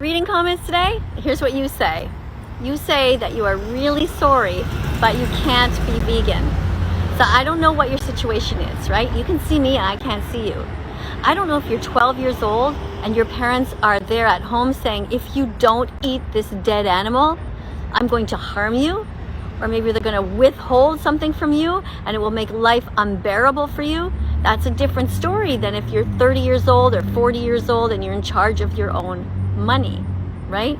Reading comments today, here's what you say. You say that you are really sorry, but you can't be vegan. So I don't know what your situation is, right? You can see me and I can't see you. I don't know if you're 12 years old and your parents are there at home saying, if you don't eat this dead animal, I'm going to harm you. Or maybe they're going to withhold something from you and it will make life unbearable for you. That's a different story than if you're 30 years old or 40 years old and you're in charge of your own money, right?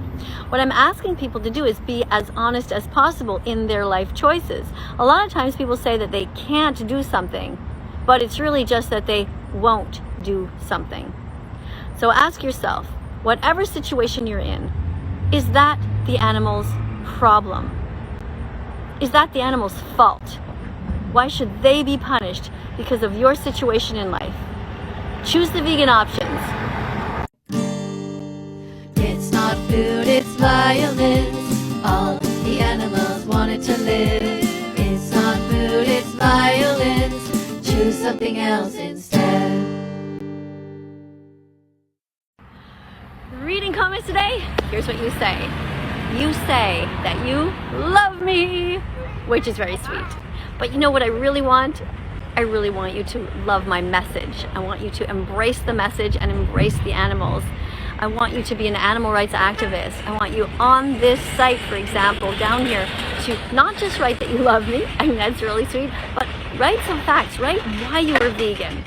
What I'm asking people to do is be as honest as possible in their life choices. A lot of times people say that they can't do something, but it's really just that they won't do something. So ask yourself, whatever situation you're in, is that the animal's problem? Is that the animal's fault? Why should they be punished because of your situation in life? Choose the vegan options. It's not food, it's violence. All the animals wanted to live. It's not food, it's violence. Choose something else instead. Reading comments today, here's what you say. You say that you love me, which is very sweet. But you know what I really want? I really want you to love my message. I want you to embrace the message and embrace the animals. I want you to be an animal rights activist. I want you on this site, for example, down here, to not just write that you love me, I mean that's really sweet, but write some facts, write why you are vegan.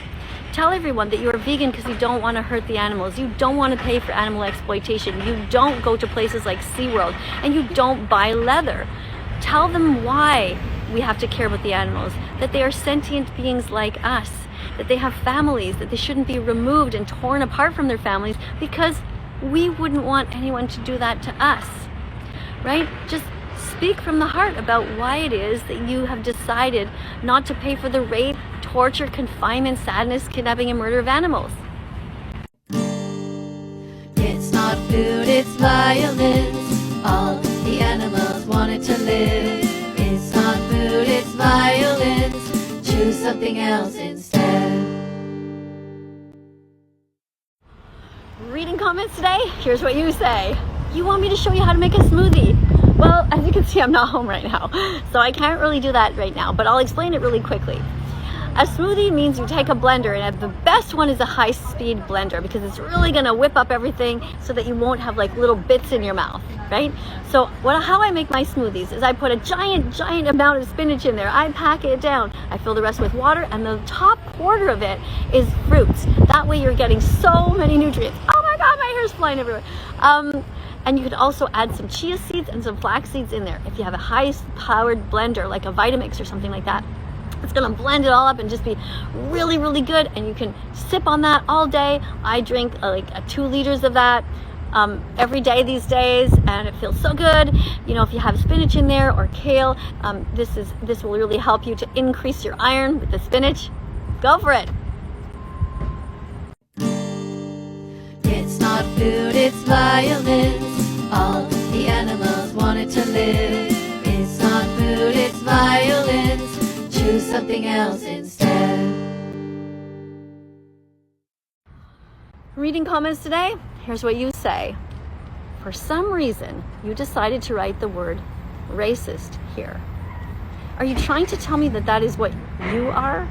Tell everyone that you are vegan because you don't want to hurt the animals, you don't want to pay for animal exploitation, you don't go to places like SeaWorld, and you don't buy leather. Tell them why we have to care about the animals, that they are sentient beings like us, that they have families, that they shouldn't be removed and torn apart from their families because we wouldn't want anyone to do that to us, right? Just speak from the heart about why it is that you have decided not to pay for the rape, torture, confinement, sadness, kidnapping, and murder of animals. It's not food, it's violence. All the animals wanted to live. It's not food, it's violence. Choose something else instead. Reading comments today, here's what you say. You want me to show you how to make a smoothie? Well, as you can see, I'm not home right now, so I can't really do that right now, but I'll explain it really quickly. A smoothie means you take a blender, and the best one is a high-speed blender because it's really gonna whip up everything so that you won't have like little bits in your mouth, right? So how I make my smoothies is I put a giant amount of spinach in there. I pack it down. I fill the rest with water, and the top quarter of it is fruits. That way you're getting so many nutrients. Oh my God, my hair's flying everywhere. And you could also add some chia seeds and some flax seeds in there. If you have a high-powered blender, like a Vitamix or something like that, it's gonna blend it all up and just be really, really good. And you can sip on that all day. I drink like 2 liters of that every day these days, and it feels so good. You know, if you have spinach in there or kale, this will really help you to increase your iron with the spinach. Go for it. It's not food, it's violence. All the animals wanted to live. It's not food, it's violence. Choose something else instead. Reading comments today, here's what you say. For some reason, you decided to write the word racist here. Are you trying to tell me that that is what you are?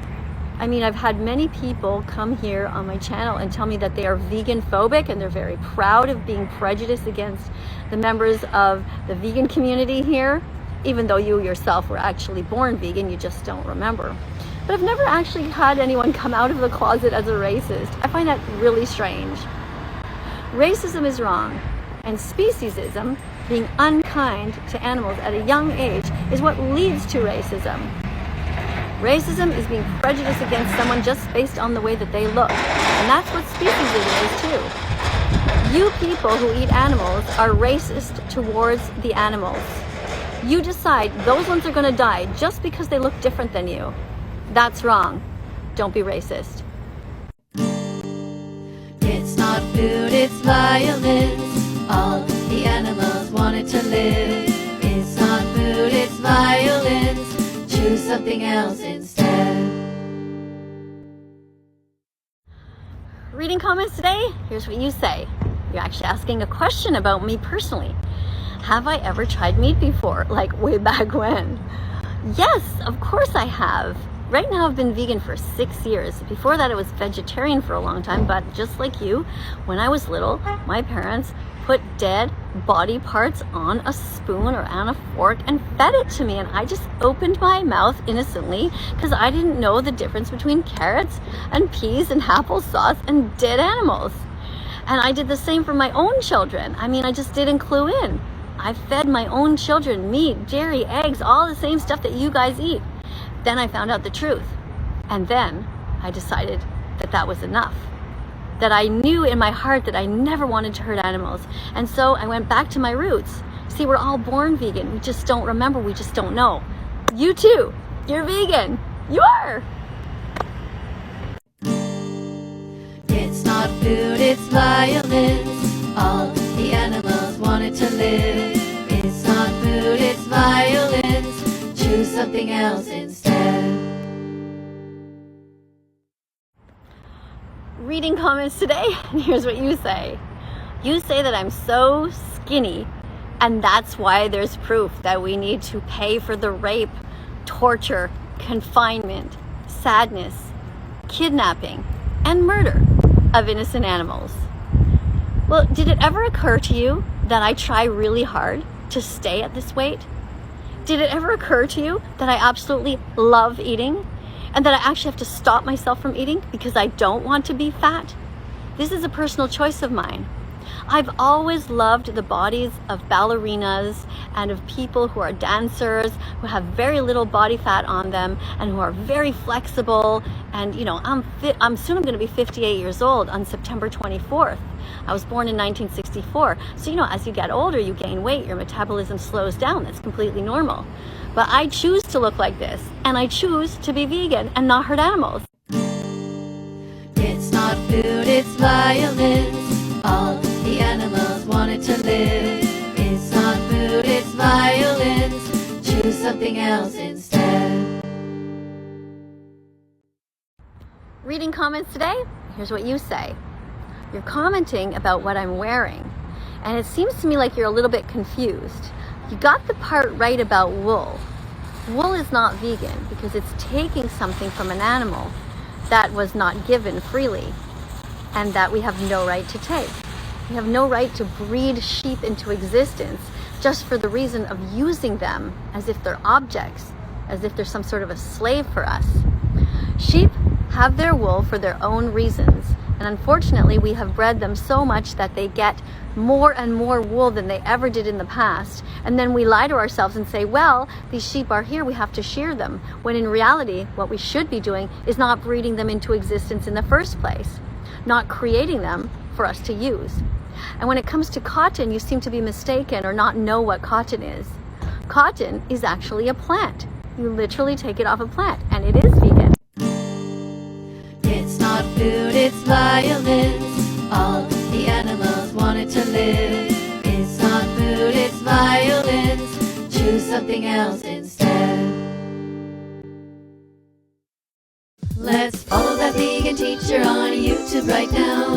I mean, I've had many people come here on my channel and tell me that they are vegan phobic and they're very proud of being prejudiced against the members of the vegan community here, even though you yourself were actually born vegan, you just don't remember. But I've never actually had anyone come out of the closet as a racist. I find that really strange. Racism is wrong, and speciesism, being unkind to animals at a young age, is what leads to racism. Racism is being prejudiced against someone just based on the way that they look, and that's what speciesism is too. You people who eat animals are racist towards the animals. You decide those ones are going to die just because they look different than you. That's wrong. Don't be racist. It's not food, it's violence. All the animals wanted to live. It's not food, it's violence. Choose something else instead. Reading comments today, here's what you say. You're actually asking a question about me personally. Have I ever tried meat before? Like way back when? Yes, of course I have. Right now I've been vegan for 6 years. Before that I was vegetarian for a long time, but just like you, when I was little, my parents put dead body parts on a spoon or on a fork and fed it to me, and I just opened my mouth innocently because I didn't know the difference between carrots and peas and applesauce and dead animals. And I did the same for my own children. I mean, I just didn't clue in. I fed my own children meat, dairy, eggs, all the same stuff that you guys eat. Then I found out the truth. And then I decided that that was enough. That I knew in my heart that I never wanted to hurt animals. And so I went back to my roots. See, we're all born vegan. We just don't remember. We just don't know. You too. You're vegan. You are. It's not food, it's violence. All the animals wanted to live. It's not food, it's violence. Choose something else instead. Reading comments today, and here's what you say. You say that I'm so skinny, and that's why there's proof that we need to pay for the rape, torture, confinement, sadness, kidnapping, and murder of innocent animals. Well, did it ever occur to you that I try really hard to stay at this weight? Did it ever occur to you that I absolutely love eating and that I actually have to stop myself from eating because I don't want to be fat? This is a personal choice of mine. I've always loved the bodies of ballerinas and of people who are dancers, who have very little body fat on them and who are very flexible. And you know, I'm soon going to be 58 years old on September 24th. I was born in 1964. So, you know, as you get older, you gain weight, your metabolism slows down. That's completely normal. But I choose to look like this, and I choose to be vegan and not hurt animals. It's not food, it's violence. All the animals wanted to live. It's not food, it's violence. Choose something else instead. Reading comments today, here's what you say. You're commenting about what I'm wearing, and it seems to me like you're a little bit confused. You got the part right about wool. Wool is not vegan because it's taking something from an animal that was not given freely and that we have no right to take. We have no right to breed sheep into existence just for the reason of using them as if they're objects, as if they're some sort of a slave for us. Sheep have their wool for their own reasons, and unfortunately we have bred them so much that they get more and more wool than they ever did in the past, and then we lie to ourselves and say, well, these sheep are here, we have to shear them, when in reality what we should be doing is not breeding them into existence in the first place, not creating them for us to use. And when it comes to cotton, you seem to be mistaken or not know what cotton is. Cotton is actually a plant. You literally take it off a plant, and it is vegan. It's not food, it's violence. All the animals wanted to live. It's not food, it's violence. Choose something else instead. Let's follow that vegan teacher on YouTube right now.